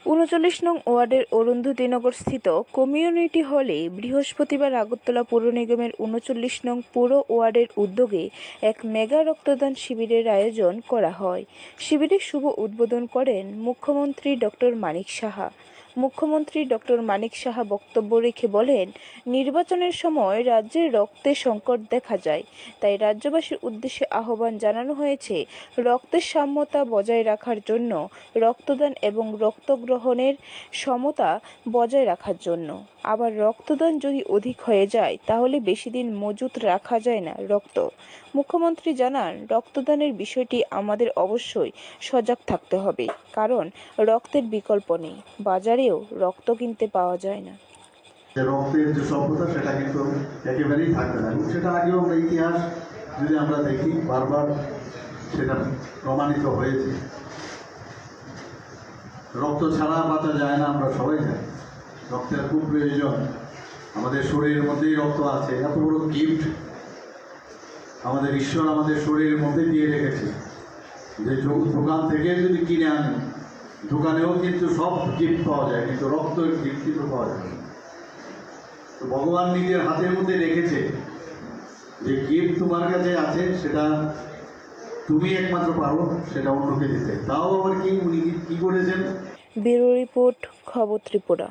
৩৯ নং ওয়ার্ডের অরুন্ধতিনগরস্থিত কমিউনিটি হলে বৃহস্পতিবার আগরতলা পৌর নিগমের ৩৯ নং পৌর ওয়ার্ডের উদ্যোগে এক মেগা রক্তদান শিবিরের আয়োজন করা হয়। শিবিরের শুভ উদ্বোধন করেন মুখ্যমন্ত্রী ডক্টর মানিক সাহা। মুখ্যমন্ত্রী ডক্টর মানিক সাহা বক্তব্য রেখে বলেন, নির্বাচনের সময় রাজ্যে রক্তের সংকট দেখা যায়, তাই রাজ্যবাসীর উদ্দেশ্যে আহ্বান জানানো হয়েছে রক্তের সাম্যতা বজায় রাখার জন্য, রক্তদান এবং রক্ত গ্রহণের সমতা বজায় রাখার জন্য। আবার রক্তদান যদি অধিক হয়ে যায় তাহলে বেশি দিন মজুত রাখা যায় না রক্ত। মুখ্যমন্ত্রী জানান, রক্তদানের বিষয়টি আমাদের অবশ্যই সজাগ থাকতে হবে, কারণ রক্তের বিকল্প নেই, বাজারেও রক্ত কিনতে পাওয়া যায় না। রক্তের যে সভ্যতা সেটা কিন্তু একেবারেই থাকবে না, এবং সেটা আগেও আমরা ইতিহাস যদি আমরা দেখি বারবার সেটা প্রমাণিত হয়েছে। রক্ত ছাড়া বাঁচা যায় না, আমরা সবাই জানি রক্তের খুব প্রয়োজন। আমাদের শরীরের মধ্যেই রক্ত আছে, এত বড় গিফট আমাদের ঈশ্বর আমাদের শরীরের মধ্যে দিয়ে রেখেছে, যে দোকান থেকে যদি কিনে আনি, দোকানেও কিন্তু সব গিফট পাওয়া যায়, কিন্তু রক্তের গিফট কিন্তু পাওয়া যায় না। তো ভগবান নিজের হাতের মধ্যে রেখেছে যে গিফট তোমার কাছে আছে, সেটা তুমি একমাত্র পারো সেটা অন্যকে দিতে। তাও আবার কি উনি কি করেছেন? ব্যুরো রিপোর্ট, খবর ত্রিপুরা।